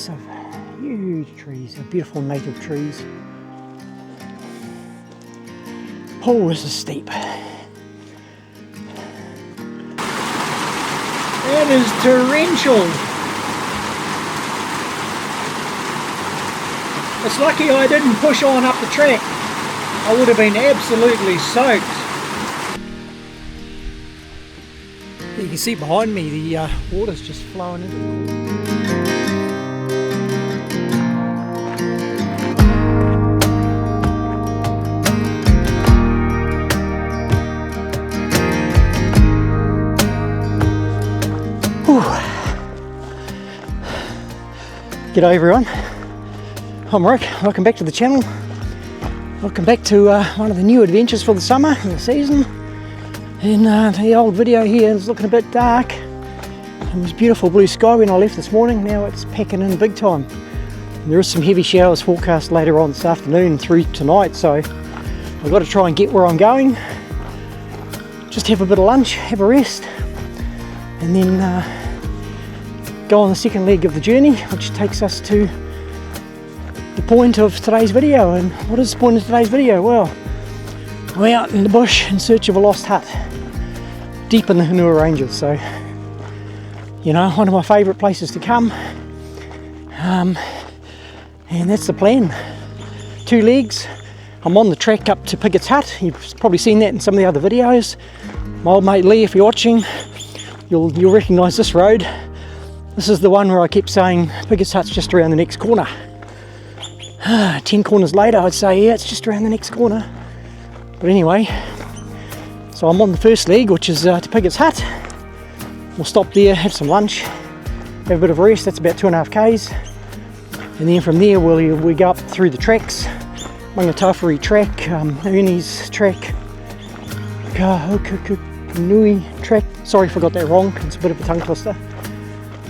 massive, huge trees, they're beautiful native trees. Oh, this is steep. It is torrential. It's lucky I didn't push on up the track. I would have been absolutely soaked. You can see behind me the water's just flowing into the G'day everyone, I'm Rick, welcome back to the channel. Welcome back to one of the new adventures for the summer and the season. And the old video here is looking a bit dark. It was beautiful blue sky when I left this morning, now it's packing in big time. And there is some heavy showers forecast later on this afternoon through tonight, so I've got to try and get where I'm going. Just have a bit of lunch, have a rest, and then go on the second leg of the journey, which takes us to the point of today's video. And what is the point of today's video? Well, we're out in the bush in search of a lost hut deep in the Hunua Ranges, so you know, one of my favourite places to come, and that's the plan. 2 legs. I'm on the track up to Pigot's hut. You've probably seen that in some of the other videos. My old mate Lee, if you're watching, you'll recognise this road. This is the one where I kept saying Pigot's hut's just around the next corner. 10 corners later I'd say yeah, it's just around the next corner. But anyway, so I'm on the first leg, which is to Pigot's hut. We'll stop there, have some lunch, have a bit of a rest. That's about 2.5 k's. And then from there we go up through the tracks. Mangatawhiri track, Ernies track, Hunua track. Sorry if I got that wrong, it's a bit of a tongue twister.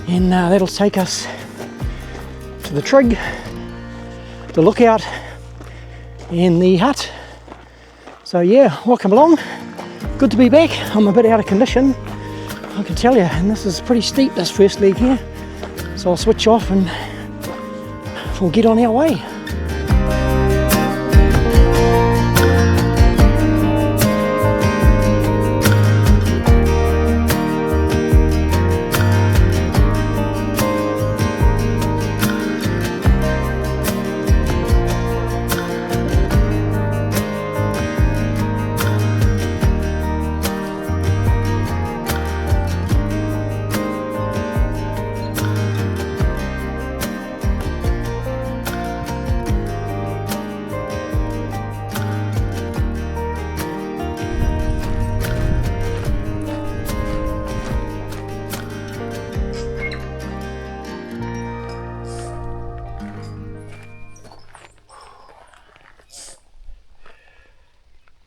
And that'll take us to the trig, the lookout, and the hut. So yeah, welcome along. Good to be back. I'm a bit out of condition, I can tell you, and this is pretty steep, this first leg here. So I'll switch off and we'll get on our way.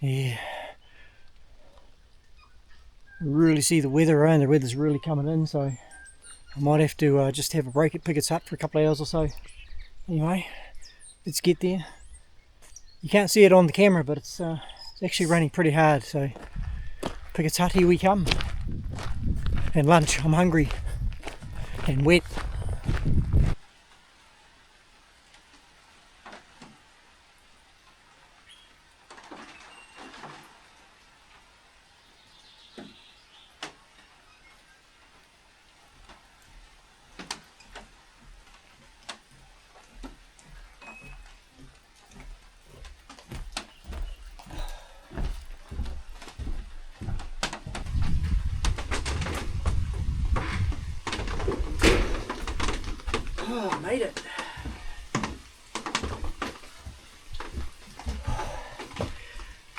Yeah, really see the weather around. The weather's really coming in, so I might have to just have a break at Pigot's hut for a couple of hours or so. Anyway, let's get there. You can't see it on the camera, but it's actually raining pretty hard, so Pigot's hut, here we come. And lunch, I'm hungry and wet. Oh, made it.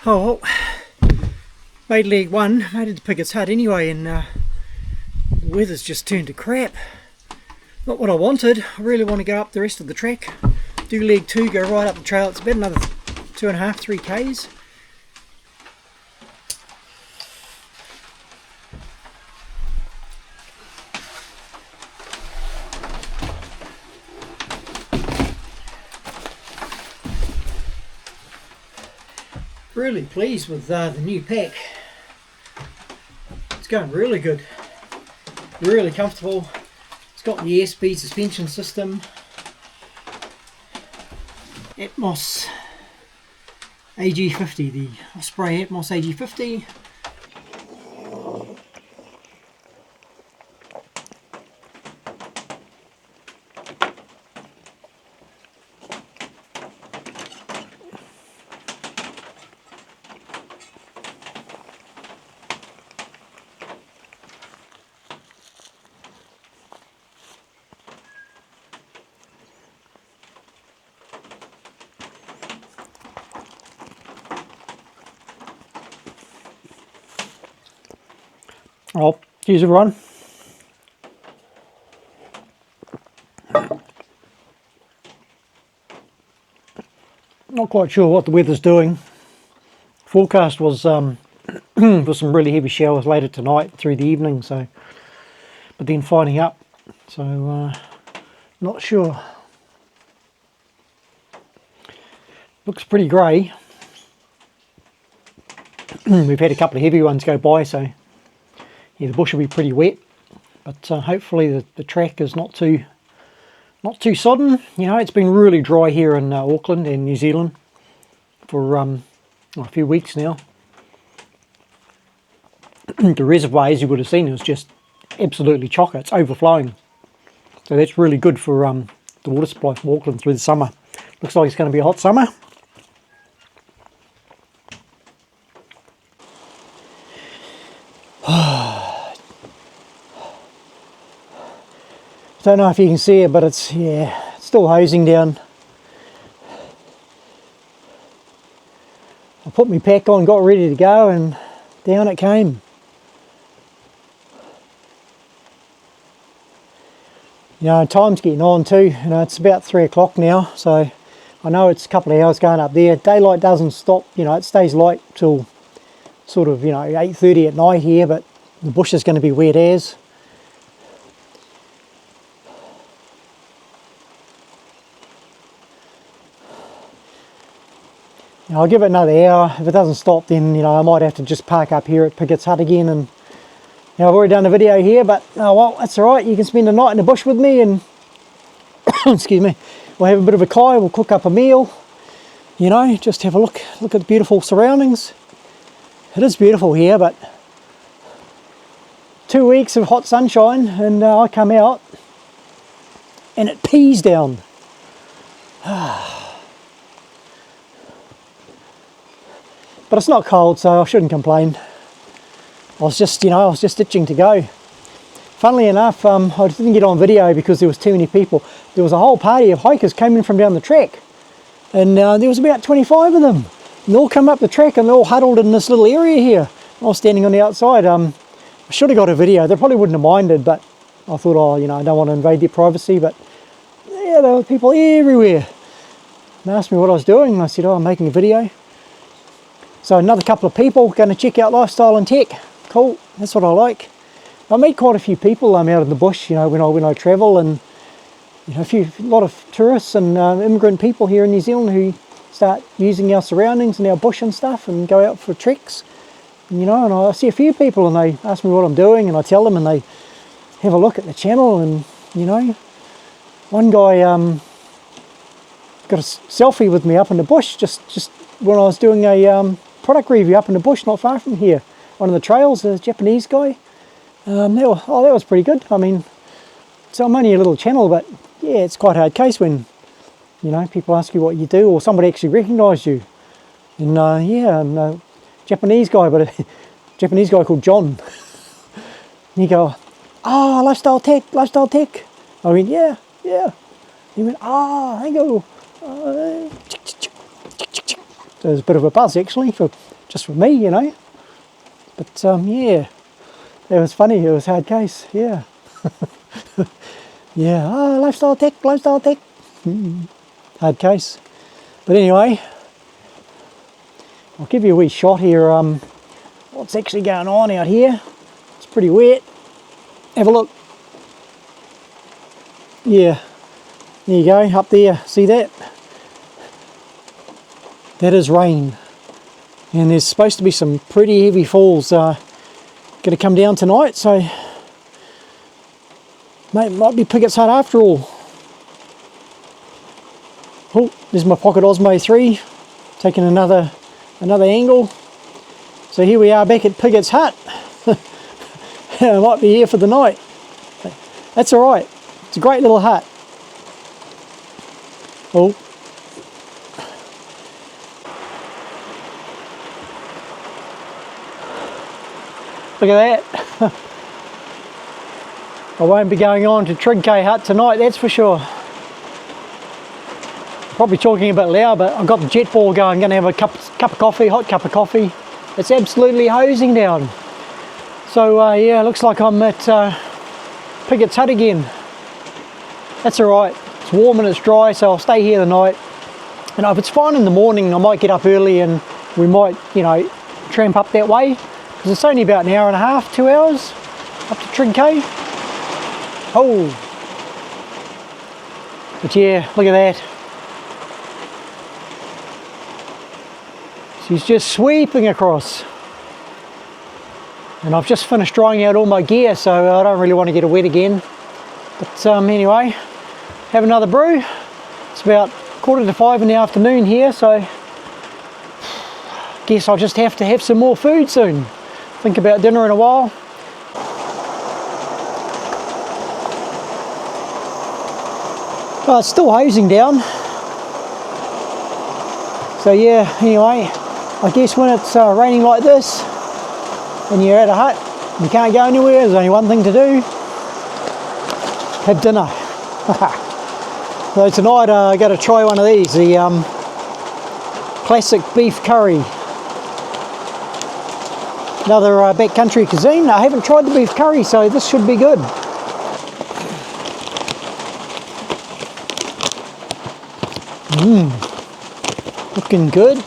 Oh, well, made leg 1, made it to Pigot's hut anyway, and the weather's just turned to crap. Not what I wanted. I really want to go up the rest of the track, do leg 2, go right up the trail. It's about another 2.5, 3 k's. Really pleased with the new pack. It's going really good, really comfortable. It's got the airspeed suspension system, Atmos AG50, the Osprey Atmos AG50. Oh, cheers everyone. Not quite sure what the weather's doing. Forecast was for some really heavy showers later tonight through the evening, so but then finding up, so not sure. Looks pretty grey. We've had a couple of heavy ones go by, so yeah, the bush will be pretty wet, but hopefully the track is not too sodden. You know, it's been really dry here in Auckland and New Zealand for a few weeks now. The reservoir, as you would have seen, is just absolutely chocker. It's overflowing, so that's really good for the water supply from Auckland through the summer. Looks like it's going to be a hot summer. Don't know if you can see it, but it's, yeah, it's still hosing down. I put my pack on, got ready to go, and down it came. You know, time's getting on too. You know, it's about 3 o'clock now, so I know it's a couple of hours going up there. Daylight doesn't stop, you know, it stays light till sort of, you know, 8:30 at night here, but the bush is going to be wet as. You know, I'll give it another hour. If it doesn't stop, then, you know, I might have to just park up here at Pickett's Hut again. And, you know, I've already done a video here, but oh well, that's all right. You can spend the night in the bush with me, and excuse me, we'll have a bit of a kai. We'll cook up a meal. You know, just have a look at the beautiful surroundings. It is beautiful here, but 2 weeks of hot sunshine, and I come out and it pees down. But it's not cold, so I shouldn't complain. I was just itching to go. Funnily enough, I didn't get on video because there was too many people. There was a whole party of hikers came in from down the track, and there was about 25 of them. And they all come up the track and they all huddled in this little area here. I was standing on the outside. I should have got a video. They probably wouldn't have minded, but I thought, oh, you know, I don't want to invade their privacy. But yeah, there were people everywhere. They asked me what I was doing, and I said, oh, I'm making a video. So another couple of people going to check out lifestyle and tech. Cool, that's what I like. I meet quite a few people out in the bush, you know, when I travel, and you know, a lot of tourists and immigrant people here in New Zealand who start using our surroundings and our bush and stuff and go out for treks. And, you know, and I see a few people and they ask me what I'm doing, and I tell them, and they have a look at the channel. And you know, one guy got a selfie with me up in the bush just when I was doing a product review up in the bush not far from here. One of the trails, a Japanese guy. That was pretty good. I mean, so I'm only a little channel, but yeah, it's quite a hard case when, you know, people ask you what you do, or somebody actually recognised you. And yeah, I'm a Japanese guy, but a Japanese guy called John. And you go, ah, lifestyle tech. I went, yeah. He went, ah, thank you. So there's a bit of a buzz actually, just for me, you know. But yeah, it was funny. It was a hard case, yeah. Yeah, lifestyle tech. Hard case. But anyway, I'll give you a wee shot here. What's actually going on out here? It's pretty wet. Have a look. Yeah, there you go, up there. See that? That is rain, and there's supposed to be some pretty heavy falls going to come down tonight, so might be Pickett's Hut after all. Oh, there's my Pocket Osmo 3, taking another angle. So here we are back at Pigot's hut. I might be here for the night. That's all right. It's a great little hut. Oh. Look at that. I won't be going on to Trigg-K hut tonight, that's for sure. Probably talking a bit loud, but I've got the jet ball going. Going to have a cup of coffee, hot cup of coffee. It's absolutely hosing down. So yeah, looks like I'm at Pigot's hut again. That's all right. It's warm and it's dry, so I'll stay here the night. And if it's fine in the morning, I might get up early and we might, you know, tramp up that way. Because it's only about an hour and a half, 2 hours up to Trigg-K. Oh. But yeah, look at that. She's just sweeping across. And I've just finished drying out all my gear, so I don't really want to get it wet again. But anyway, have another brew. It's about 4:45 in the afternoon here, so guess I'll just have to have some more food soon. Think about dinner in a while. Oh, it's still hosing down. So yeah, anyway, I guess when it's raining like this and you're at a hut, you can't go anywhere, there's only one thing to do. Have dinner. So tonight I got to try one of these, the classic beef curry. Another backcountry cuisine. I haven't tried the beef curry, so this should be good. Looking good.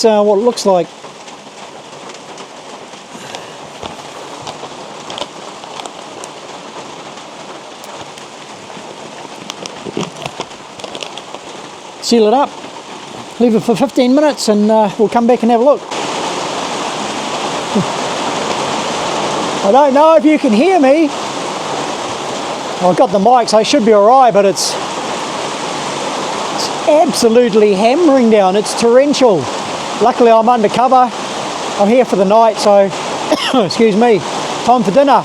That's what it looks like. Seal it up, leave it for 15 minutes and we'll come back and have a look. I don't know if you can hear me. I've got the mic, so I should be alright, but it's absolutely hammering down. It's torrential. Luckily I'm undercover. I'm here for the night, so excuse me, time for dinner.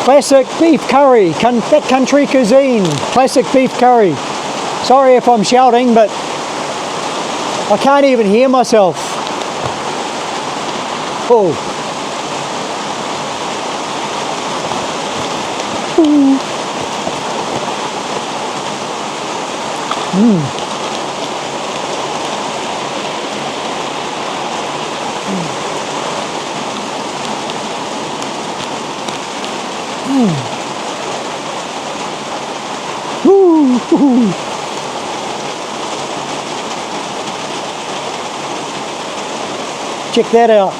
Classic beef curry, backcountry cuisine, classic beef curry. Sorry if I'm shouting, but I can't even hear myself. Oh. Check that out.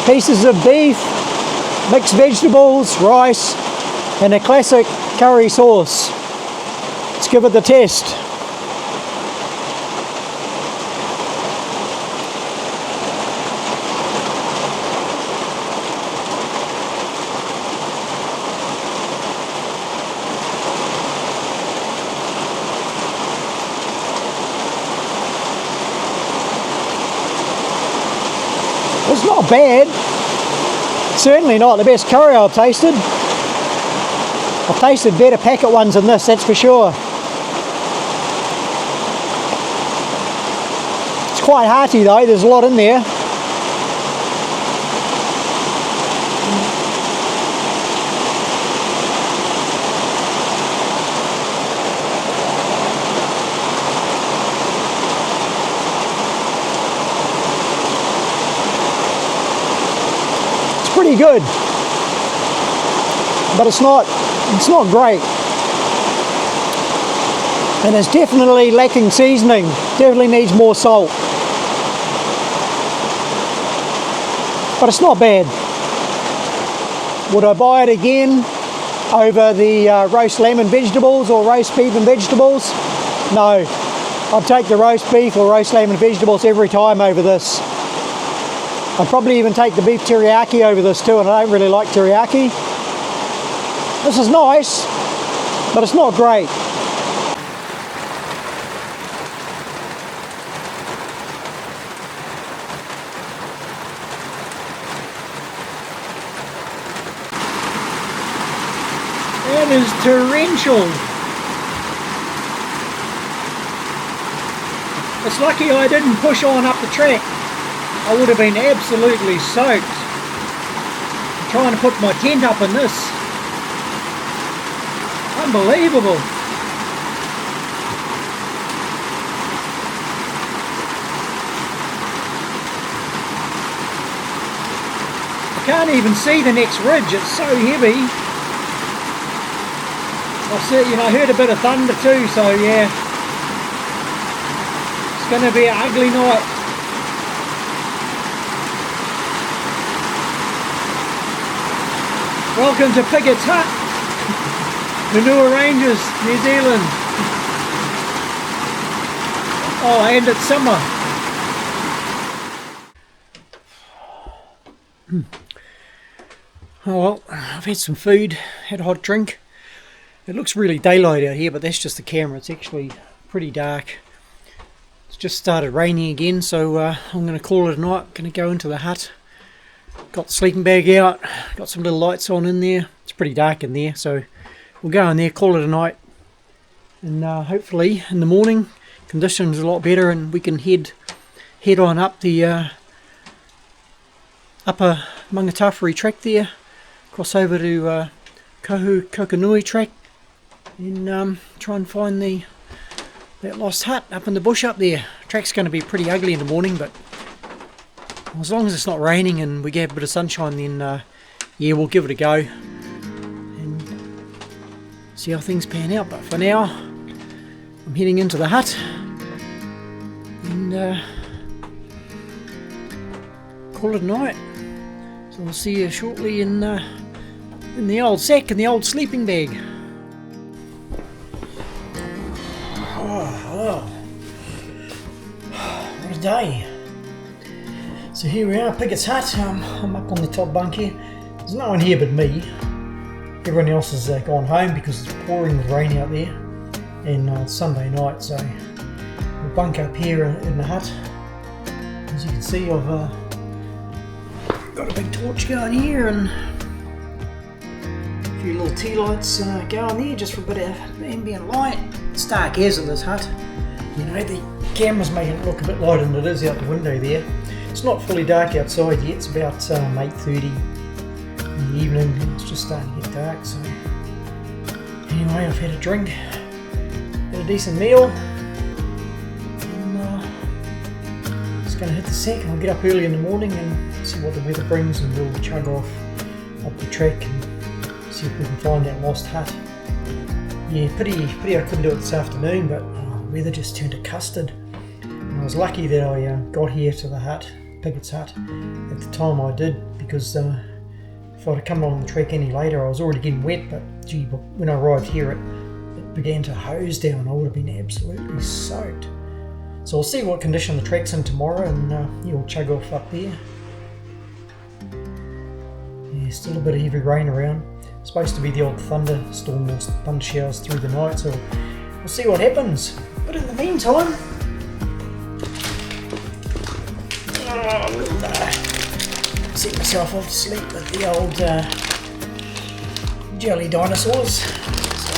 Pieces of beef, mixed vegetables, rice, and a classic curry sauce. Let's give it the test. It's not bad. Certainly not the best curry I've tasted. I've tasted better packet ones than this, that's for sure. It's quite hearty though, there's a lot in there. pretty good, but it's not great. And it's definitely lacking seasoning. Definitely needs more salt. But it's not bad. Would I buy it again over the roast lamb and vegetables or roast beef and vegetables? No. I'd take the roast beef or roast lamb and vegetables every time over this. I'd probably even take the beef teriyaki over this too, and I don't really like teriyaki. This is nice, but it's not great. It is torrential. It's lucky I didn't push on up the track. I would have been absolutely soaked. I'm trying to put my tent up in this. Unbelievable. I can't even see the next ridge, it's so heavy. I heard a bit of thunder too, so yeah. It's going to be an ugly night. Welcome to Piggett's Hut, Hunua Ranges, New Zealand. Oh, and it's summer. Oh well, I've had some food, had a hot drink. It looks really daylight out here, but that's just the camera. It's actually pretty dark. It's just started raining again, so I'm going to call it a night. Going to go into the hut. Got the sleeping bag out. Got some little lights on in there. It's pretty dark in there, so we'll go in there, call it a night. And hopefully in the morning, conditions are a lot better, and we can head on up the upper Mangatawhiri track there. Cross over to Kokonui track. And try and find that lost hut up in the bush up there. Track's going to be pretty ugly in the morning, but as long as it's not raining and we get a bit of sunshine, then yeah, we'll give it a go and see how things pan out. But for now, I'm heading into the hut and call it a night. So we'll see you shortly in the old sack and the old sleeping bag. What a day. So here we are, Piggett's Hut. I'm up on the top bunk here. There's no one here but me. Everyone else has gone home because it's pouring with rain out there. And it's Sunday night, so we'll bunk up here in the hut. As you can see, I've got a big torch going here and a few little tea lights going there just for a bit of ambient light. It's dark as in this hut. You know, the camera's making it look a bit lighter than it is out the window there. It's not fully dark outside yet. It's about 8:30 in the evening. It's just starting to get dark. So anyway, I've had a drink, had a decent meal, and just going to hit the sack. And I'll get up early in the morning and see what the weather brings, and we'll chug off up the track and see if we can find that lost hut. Yeah, pity I couldn't do it this afternoon, but the weather just turned to custard. And I was lucky that I got here to the hut, Piggett's Hut, at the time I did, because if I'd have come along the track any later, I was already getting wet, but gee, when I arrived here it began to hose down. I would have been absolutely soaked. So we'll see what condition the track's in tomorrow, and yeah, we'll chug off up there. Yeah, still a bit of heavy rain around. It's supposed to be the old thunderstorm or thunder showers through the night, so we'll see what happens. But in the meantime, we'll set myself off to sleep with the old jelly dinosaurs. So,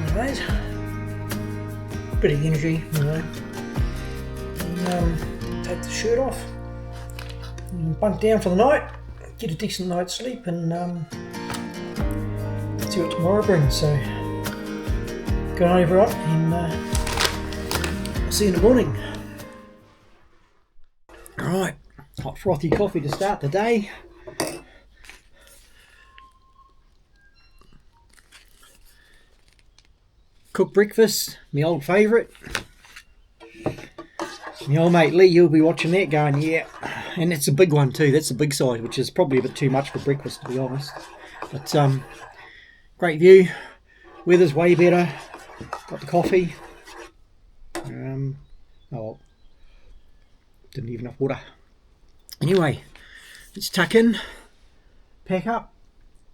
alright, bit of energy, you know. And, take the shirt off, and bunk down for the night, get a decent night's sleep, and see what tomorrow brings. So, good night everyone, and I'll see you in the morning. Alright, Hot frothy coffee to start the day. Cooked breakfast, my old favourite. My old mate Lee, you'll be watching that going, yeah. And it's a big one too, that's the big side, which is probably a bit too much for breakfast to be honest. But great view, weather's way better, got the coffee. Oh, didn't leave enough water. Anyway, let's tuck in, pack up,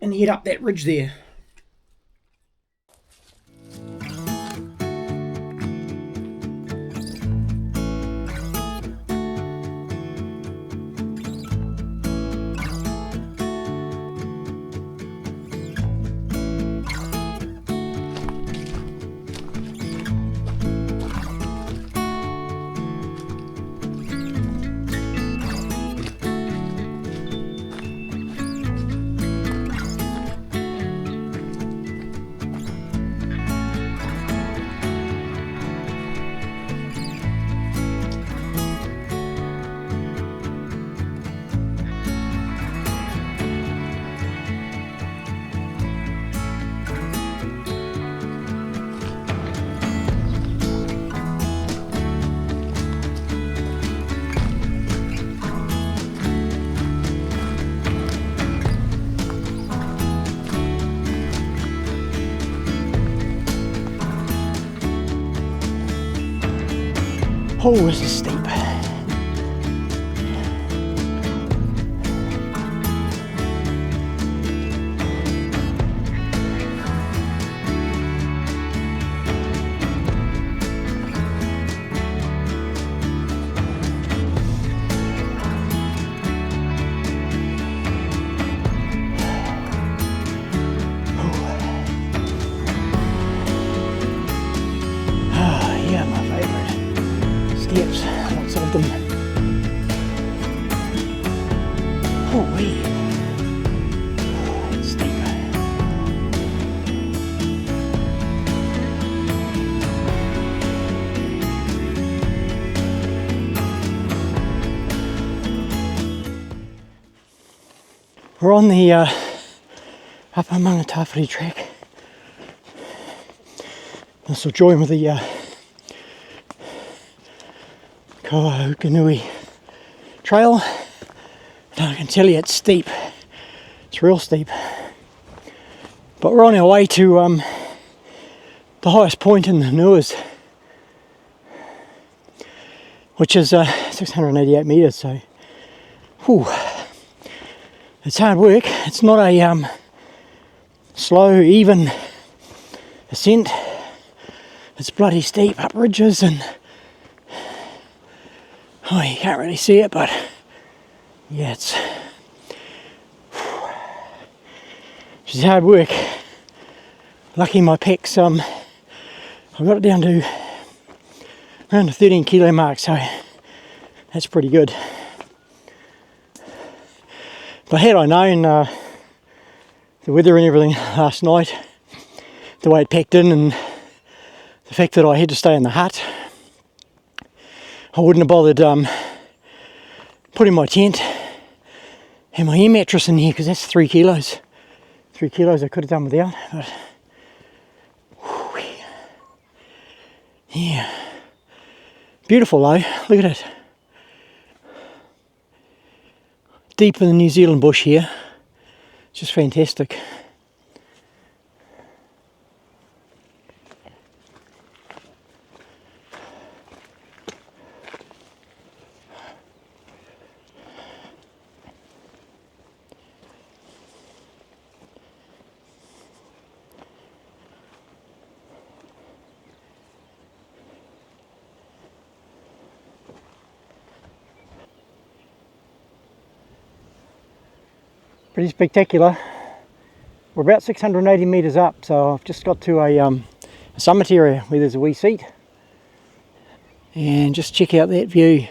and head up that ridge there. Oh, this is steep. Lots of them. Oh, wee. It's steep. We're on the Upper Mangatawhiri track. This will join with the Hunua trail, and I can tell you it's steep. It's real steep. But we're on our way to the highest point in the Hunuas, which is 688 metres. So, whew, it's hard work. It's not a slow, even ascent. It's bloody steep up ridges and. Oh, you can't really see it, but yeah, it's hard work. Lucky my pecs, I got it down to around the 13 kilo mark, so that's pretty good. But had I known the weather and everything last night, the way it packed in, and the fact that I had to stay in the hut, I wouldn't have bothered putting my tent and my air mattress in here, because that's 3 kilos. 3 kilos I could have done without, but whew, yeah. Beautiful though, look at it. Deep in the New Zealand bush here, just fantastic. Pretty spectacular. We're about 680 metres up, so I've just got to a summit area where there's a wee seat. And just check out that view.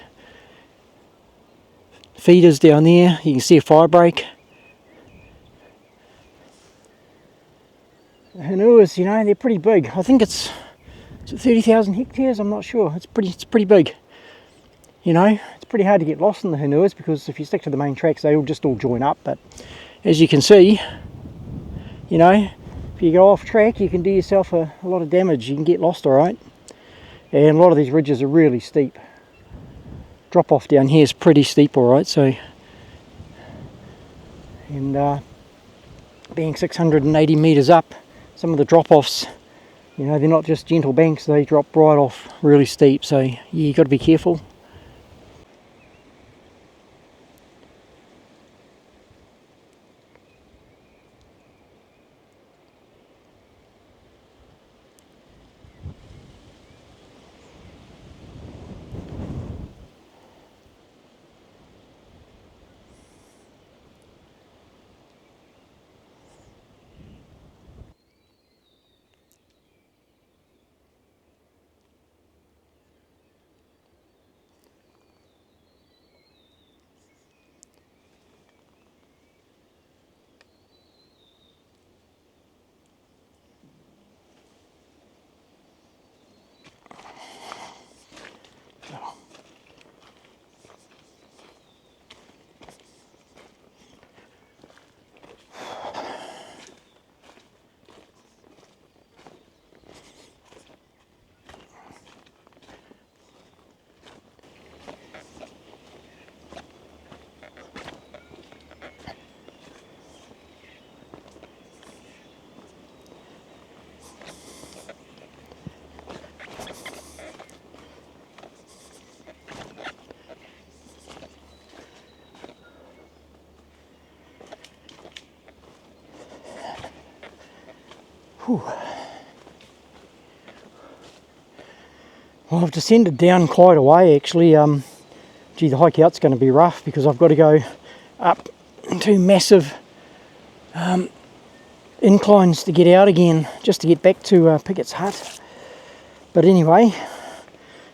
Feeders down there, you can see a fire break. The Hunuas, you know, they're pretty big. I think it's 30,000 hectares, I'm not sure. It's pretty big. You know, it's pretty hard to get lost in the Hunuas, because if you stick to the main tracks they all just all join up. But as you can see, you know, if you go off track you can do yourself a lot of damage. You can get lost alright, and a lot of these ridges are really steep. Drop off down here is pretty steep alright, so, and being 680 metres up, some of the drop offs, you know, they're not just gentle banks, they drop right off really steep, so yeah, you've got to be careful. Whew. Well, I've descended down quite a way actually. Gee, the hike out's going to be rough because I've got to go up two massive inclines to get out again, just to get back to Pickett's hut. But anyway,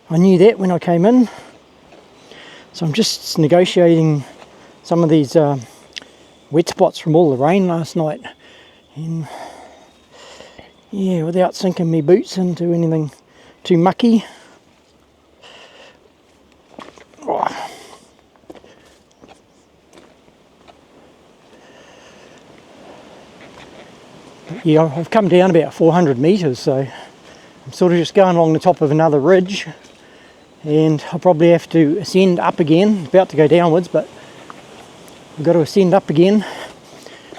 I knew that when I came in, so I'm just negotiating some of these wet spots from all the rain last night, and yeah, without sinking my boots into anything too mucky. Oh. Yeah, I've come down about 400 metres, so I'm sort of just going along the top of another ridge, and I'll probably have to ascend up again. About to go downwards, but I've got to ascend up again.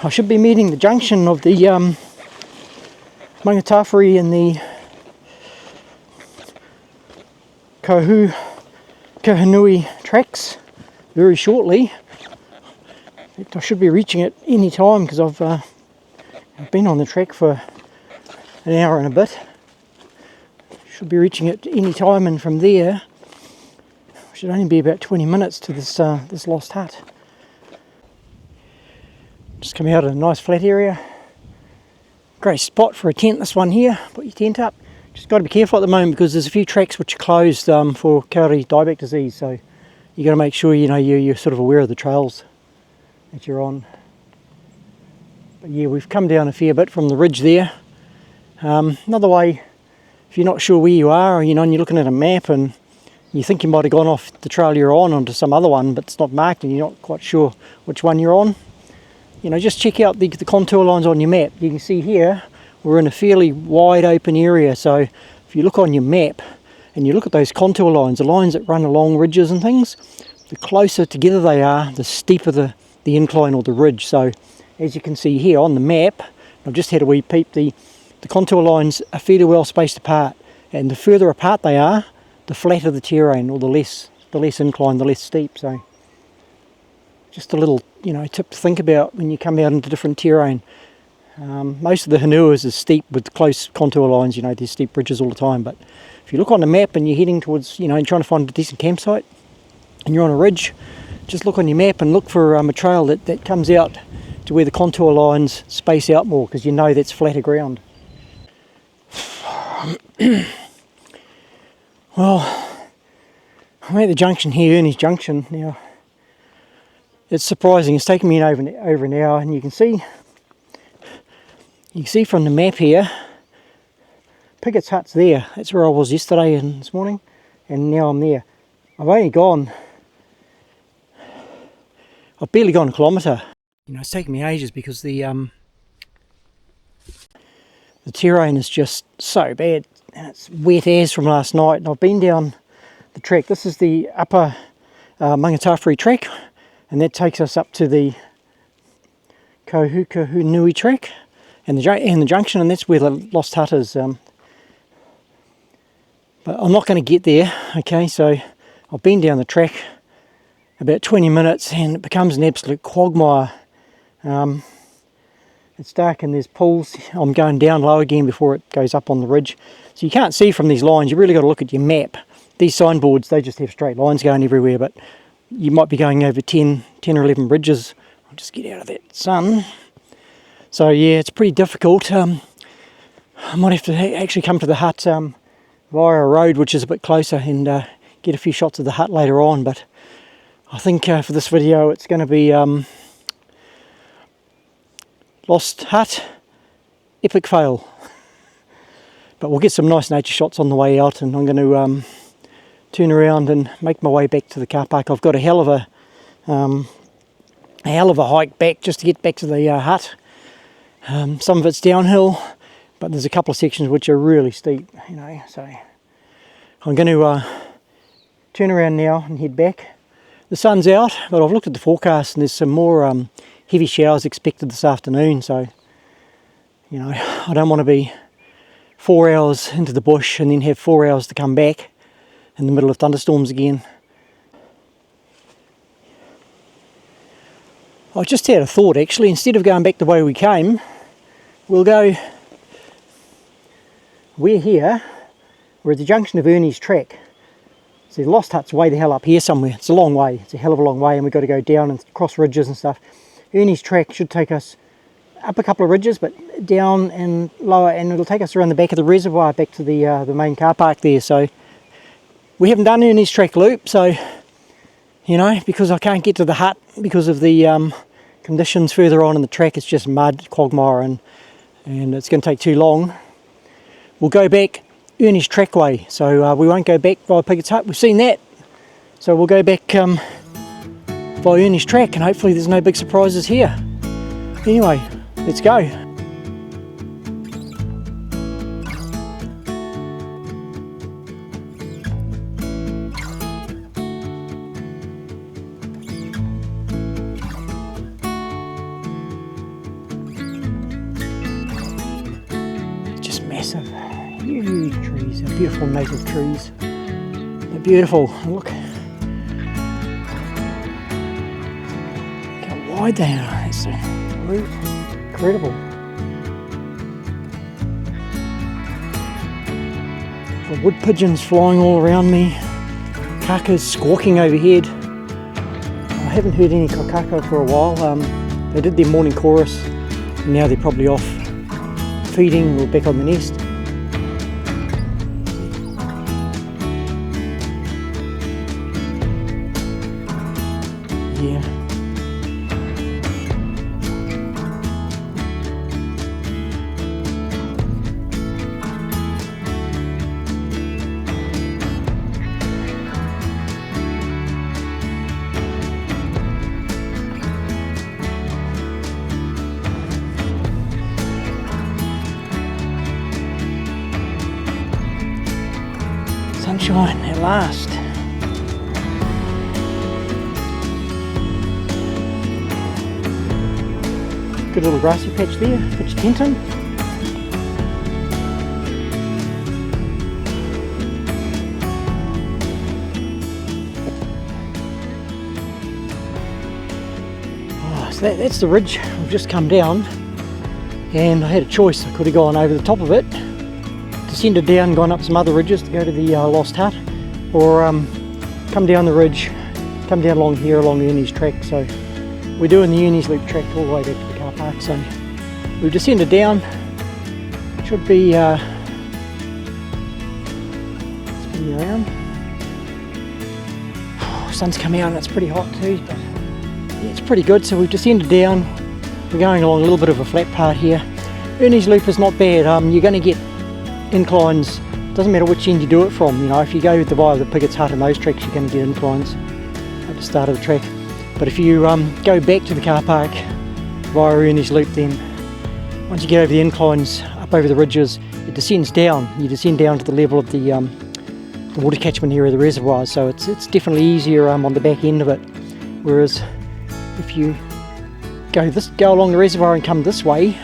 I should be meeting the junction of the Mangatawhiri and the Kahanui tracks very shortly. In fact, I should be reaching it any time because I've been on the track for an hour and a bit. Should be reaching it any time, and from there should only be about 20 minutes to this this lost hut. Just coming out of a nice flat area. Great spot for a tent, this one here. Put your tent up. Just got to be careful at the moment because there's a few tracks which are closed for Kauri dieback disease, so you got to make sure you're sort of aware of the trails that you're on. But yeah, we've come down a fair bit from the ridge there. Another way, if you're not sure where you are, and you're looking at a map and you think you might have gone off the trail you're on onto some other one, but it's not marked and you're not quite sure which one you're on, just check out the contour lines on your map. You can see here we're in a fairly wide open area, so if you look on your map and you look at those contour lines, the lines that run along ridges and things, the closer together they are, the steeper the incline or the ridge. So as you can see here on the map, I've just had a wee peep, the contour lines are fairly well spaced apart, and the further apart they are, the flatter the terrain, or the less incline, the less steep. So just a little tip to think about when you come out into different terrain. Most of the Hunuas is steep with close contour lines, there's steep bridges all the time, but if you look on the map and you're heading towards, and trying to find a decent campsite and you're on a ridge, just look on your map and look for a trail that comes out to where the contour lines space out more, because that's flatter ground. Well, I'm at the junction here, Ernies Junction. Now, it's surprising, it's taken me over an hour, and you can see from the map here, Pickett's hut's there. That's where I was yesterday and this morning, and now I'm there. I've only gone I've barely gone a kilometre. You know, it's taken me ages because the terrain is just so bad, and it's wet as from last night. And I've been down the track. This is the upper Hunua track, and that takes us up to the Hunua track and the junction, and that's where the lost hut is. But I'm not going to get there. Okay, so I've been down the track about 20 minutes, and it becomes an absolute quagmire. It's dark and there's pools. I'm going down low again before it goes up on the ridge. So you can't see from these lines. You really got to look at your map. These signboards, they just have straight lines going everywhere, but you might be going over 10 or 11 ridges. I'll just get out of that sun. So yeah, it's pretty difficult. I might have to actually come to the hut via a road which is a bit closer, and get a few shots of the hut later on. But I think for this video it's going to be lost hut, epic fail. But we'll get some nice nature shots on the way out, and I'm going to turn around and make my way back to the car park. I've got a hell of a hike back just to get back to the hut. Some of it's downhill, but there's a couple of sections which are really steep, you know. So I'm going to turn around now and head back. The sun's out, but I've looked at the forecast and there's some more heavy showers expected this afternoon. So, you know, I don't want to be 4 hours into the bush and then have 4 hours to come back in the middle of thunderstorms again. I just had a thought actually. Instead of going back the way we came, we'll go, we're here, we're at the junction of Ernies track. So the lost hut's way the hell up here somewhere. It's a long way, it's a hell of a long way, and we've got to go down and cross ridges and stuff. Ernies track should take us up a couple of ridges, but down and lower, and it'll take us around the back of the reservoir back to the main car park there. So we haven't done Ernies track loop, so you know, because I can't get to the hut because of the conditions further on in the track. It's just mud, quagmire, and it's going to take too long. We'll go back Ernies track way, so we won't go back by Pigot's Hut. We've seen that, so we'll go back by Ernies track, and hopefully there's no big surprises here. Anyway, let's go. Just massive, huge trees, they're beautiful native trees. They're beautiful. Look how wide they are. It's incredible. The wood pigeons flying all around me, kakas squawking overhead. I haven't heard any kakaka for a while. They did their morning chorus, and now they're probably off feeding or back on the nest. Yeah. Sunshine at last. Good little grassy patch there, pitch tent in. Oh, so that's the ridge we've just come down, and I had a choice. I could have gone over the top of it, descended down, gone up some other ridges to go to the lost hut, or come down the ridge, come down along here along the Ernies track. So we're doing the Ernies loop track all the way back to the car park. So we've descended down. Should be spinning around. Sun's coming out and it's pretty hot too, but yeah, it's pretty good. So we've descended down. We're going along a little bit of a flat part here. Ernies loop is not bad. You're going to get inclines. Doesn't matter which end you do it from. You know, if you go via the Pigot's Hut and those tracks, you're going to get inclines at the start of the track. But if you go back to the car park via Ernies Loop, then once you get over the inclines, up over the ridges, it descends down. You descend down to the level of the water catchment area of the reservoir, so it's definitely easier on the back end of it. Whereas if you go along the reservoir and come this way,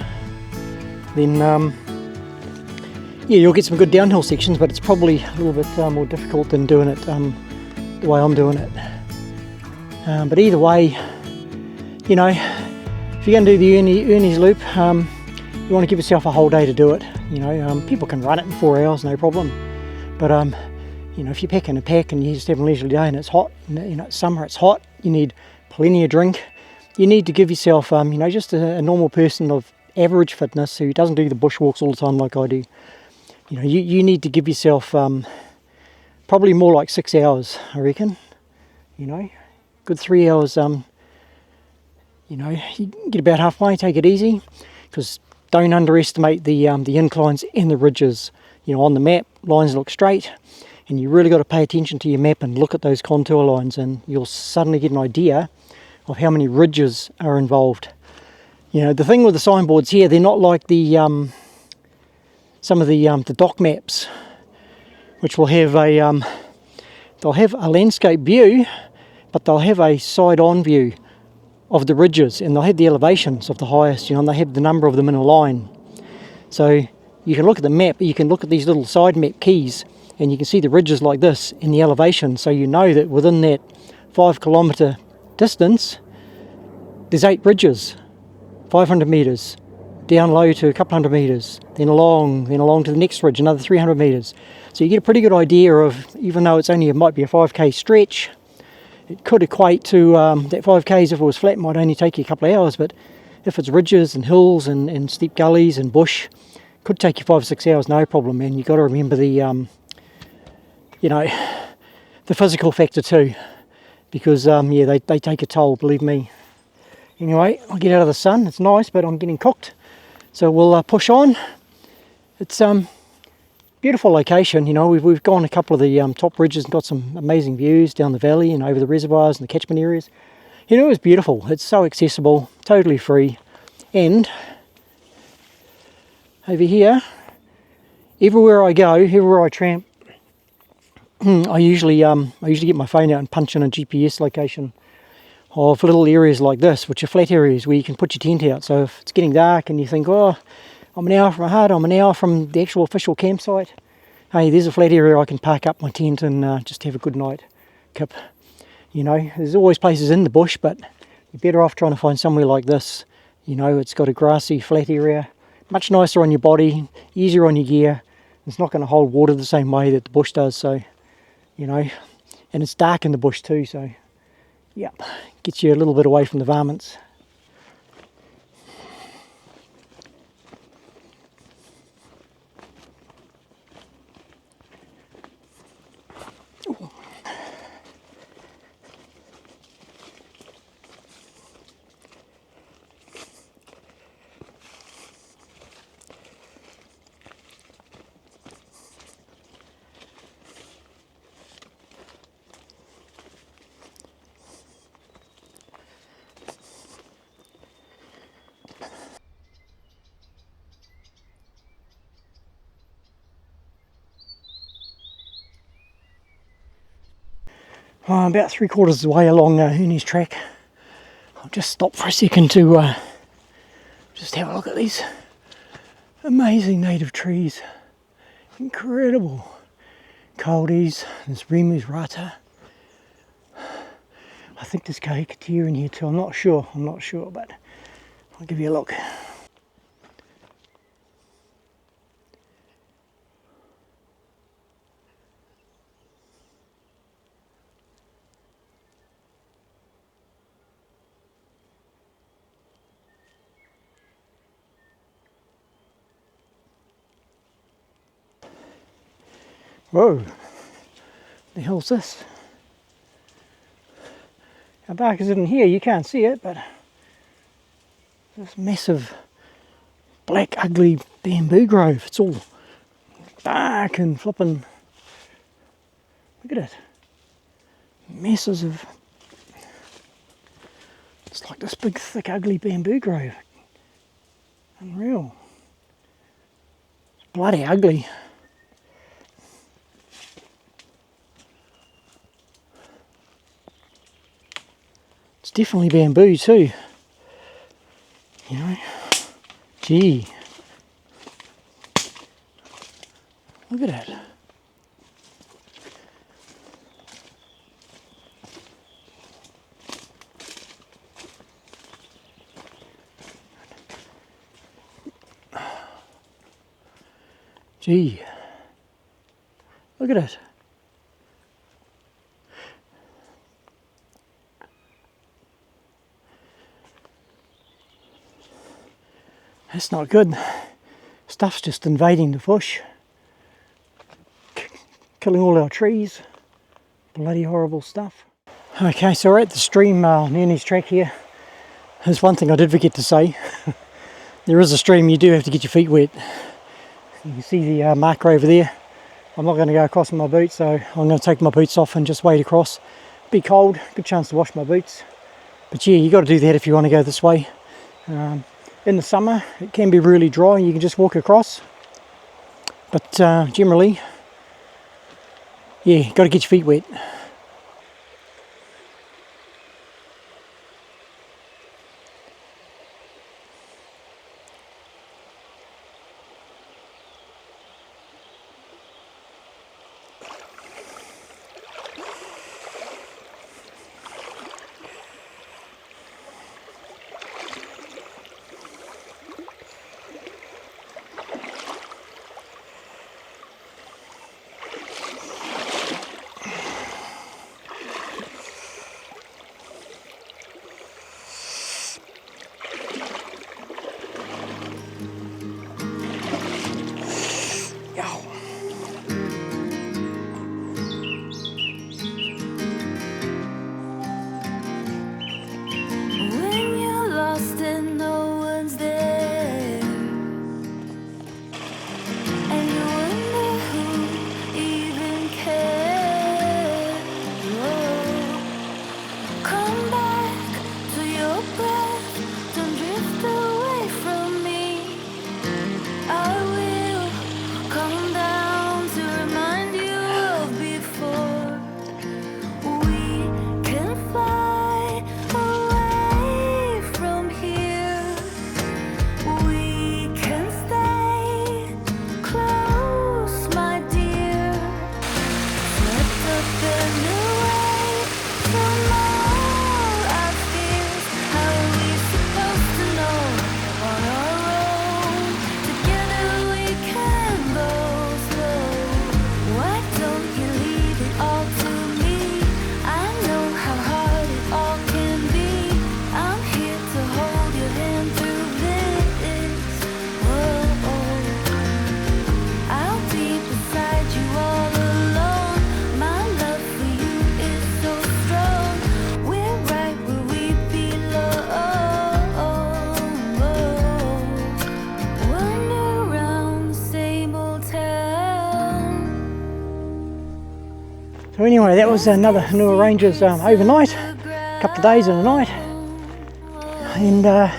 then yeah, you'll get some good downhill sections, but it's probably a little bit more difficult than doing it the way I'm doing it. But either way, you know, if you're going to do the Ernies Loop, you want to give yourself a whole day to do it. You know, people can run it in 4 hours, no problem. But you know, if you're packing a pack and you're just having a leisurely day and it's hot, you know, it's summer, it's hot, you need plenty of drink. You need to give yourself, you know, just a normal person of average fitness who doesn't do the bushwalks all the time like I do. You know, you need to give yourself probably more like 6 hours, I reckon. You know, good 3 hours. You know, you get about halfway, take it easy, because don't underestimate the inclines and the ridges. You know, on the map, lines look straight, and you really got to pay attention to your map and look at those contour lines, and you'll suddenly get an idea of how many ridges are involved. You know, the thing with the signboards here, they're not like the some of the dock maps, which will have a they'll have a landscape view, but they'll have a side-on view of the ridges, and they'll have the elevations of the highest, you know, and they have the number of them in a line. So you can look at the map, you can look at these little side map keys, and you can see the ridges like this in the elevation, so you know that within that 5 kilometre distance there's 8 ridges, 500 metres, down low to a couple hundred metres, then along to the next ridge, another 300 metres. So you get a pretty good idea of, even though it's only, it might be a 5k stretch, it could equate to that 5k's. If it was flat, might only take you a couple of hours, but if it's ridges and hills and steep gullies and bush, could take you 5 or 6 hours, no problem. And you've got to remember the you know, the physical factor too, because yeah, they take a toll, believe me. Anyway, I'll get out of the sun. It's nice, but I'm getting cooked, so we'll push on. It's beautiful location. You know, we've gone a couple of the top ridges and got some amazing views down the valley and over the reservoirs and the catchment areas. You know, it's beautiful. It's so accessible, totally free. And over here, everywhere I go, everywhere I tramp, I usually get my phone out and punch in a GPS location of little areas like this, which are flat areas where you can put your tent out. So if it's getting dark and you think, oh, I'm an hour from a hut, I'm an hour from the actual official campsite, hey, there's a flat area I can park up my tent and just have a good night kip. You know, there's always places in the bush, but you're better off trying to find somewhere like this. You know, it's got a grassy flat area, much nicer on your body, easier on your gear. It's not going to hold water the same way that the bush does, so, you know, and it's dark in the bush too, so yeah, gets you a little bit away from the varmints. I'm about 3/4 of the way along Ernies track. I'll just stop for a second to just have a look at these amazing native trees. Incredible. Caldies, there's Remus rata. I think there's Kahikatea in here too, I'm not sure, but I'll give you a look. Whoa, the hell's this? How dark is it in here? You can't see it, but this massive black ugly bamboo grove. It's all dark and flipping. Look at it. Masses of It's like this big, thick, ugly bamboo grove. Unreal. It's bloody ugly. It's definitely bamboo too. You know, gee. Look at it. Gee, look at it. That's not good. Stuff's just invading the bush, killing all our trees. Bloody horrible stuff. Okay, so we're at the stream on Ernies track here. There's one thing I did forget to say. There is a stream, you do have to get your feet wet. You can see the marker over there. I'm not going to go across in my boots, so I'm going to take my boots off and just wade across. Be cold, good chance to wash my boots. But yeah, you got to do that if you want to go this way. In the summer, it can be really dry. You can just walk across. But generally, yeah, got to get your feet wet. So anyway, that was another Hunua Ranges overnight, a couple of days and a night, and the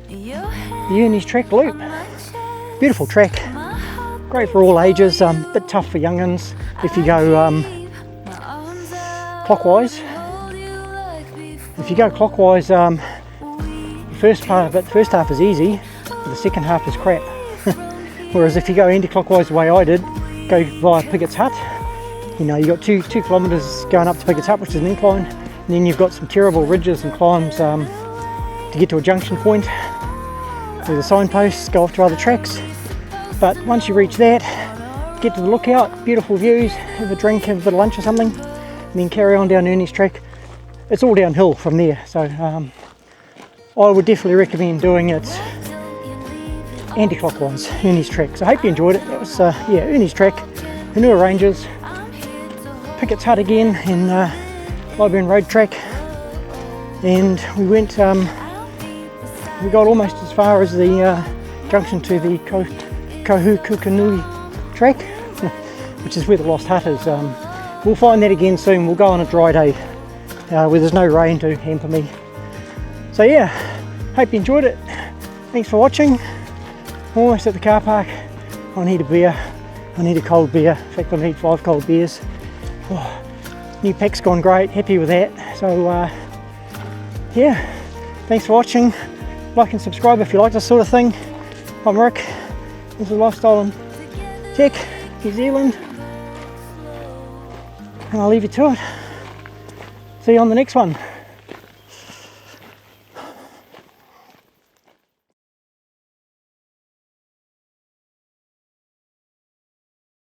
Ernies track loop. Beautiful track, great for all ages, a bit tough for young'uns if you go clockwise. If you go clockwise, the first half is easy, but the second half is crap. Whereas if you go anti-clockwise the way I did, go via Pickett's Hut, you know, you've got 2 kilometres going up to Pickett's Hut, which is an incline, and then you've got some terrible ridges and climbs to get to a junction point where the signposts go off to other tracks. But once you reach that, get to the lookout, beautiful views, have a drink, have a bit of lunch or something, and then carry on down Ernies track. It's all downhill from there, so I would definitely recommend doing it anti-clockwise, Ernies track. So I hope you enjoyed it. That was yeah, Ernies track, Hunua Ranges, Pickett's Hut again, and Lyburn Road track, and we went. We got almost as far as the junction to the Kohukukanui track, which is where the Lost Hut is. We'll find that again soon. We'll go on a dry day where there's no rain to hamper me. So yeah, hope you enjoyed it. Thanks for watching. Almost at the car park. I need a beer. I need a cold beer. In fact, I need 5 cold beers. Oh, new pack's gone great. Happy with that. So yeah, thanks for watching. Like and subscribe if you like this sort of thing. I'm Rick. This is Lifestyle in Tech, New Zealand. And I'll leave you to it. See you on the next one.